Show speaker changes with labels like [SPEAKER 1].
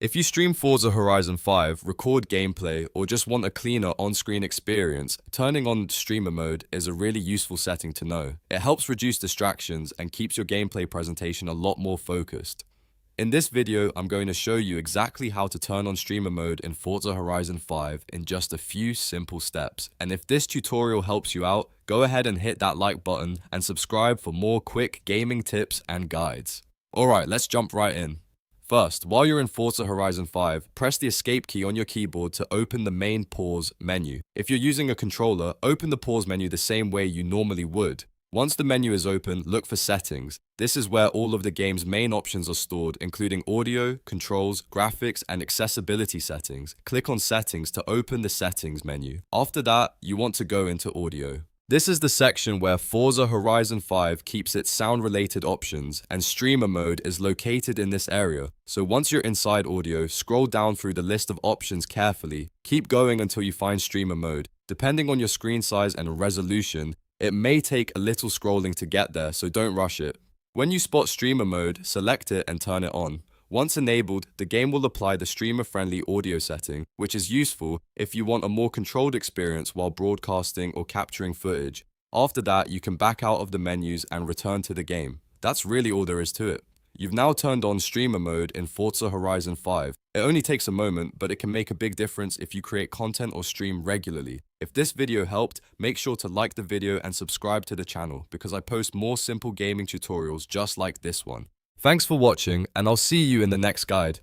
[SPEAKER 1] If you stream Forza Horizon 5, record gameplay, or just want a cleaner on-screen experience, turning on streamer mode is a really useful setting to know. It helps reduce distractions and keeps your gameplay presentation a lot more focused. In this video, I'm going to show you exactly how to turn on streamer mode in Forza Horizon 5 in just a few simple steps. And if this tutorial helps you out, go ahead and hit that like button and subscribe for more quick gaming tips and guides. Alright, let's jump right in. First, while you're in Forza Horizon 5, press the escape key on your keyboard to open the main pause menu. If you're using a controller, open the pause menu the same way you normally would. Once the menu is open, look for settings. This is where all of the game's main options are stored, including audio, controls, graphics, and accessibility settings. Click on settings to open the settings menu. After that, you want to go into audio. This is the section where Forza Horizon 5 keeps its sound-related options, and streamer mode is located in this area. So once you're inside audio, scroll down through the list of options carefully. Keep going until you find streamer mode. Depending on your screen size and resolution, it may take a little scrolling to get there, so don't rush it. When you spot streamer mode, select it and turn it on. Once enabled, the game will apply the streamer-friendly audio setting, which is useful if you want a more controlled experience while broadcasting or capturing footage. After that, you can back out of the menus and return to the game. That's really all there is to it. You've now turned on streamer mode in Forza Horizon 5. It only takes a moment, but it can make a big difference if you create content or stream regularly. If this video helped, make sure to like the video and subscribe to the channel because I post more simple gaming tutorials just like this one. Thanks for watching, and I'll see you in the next guide.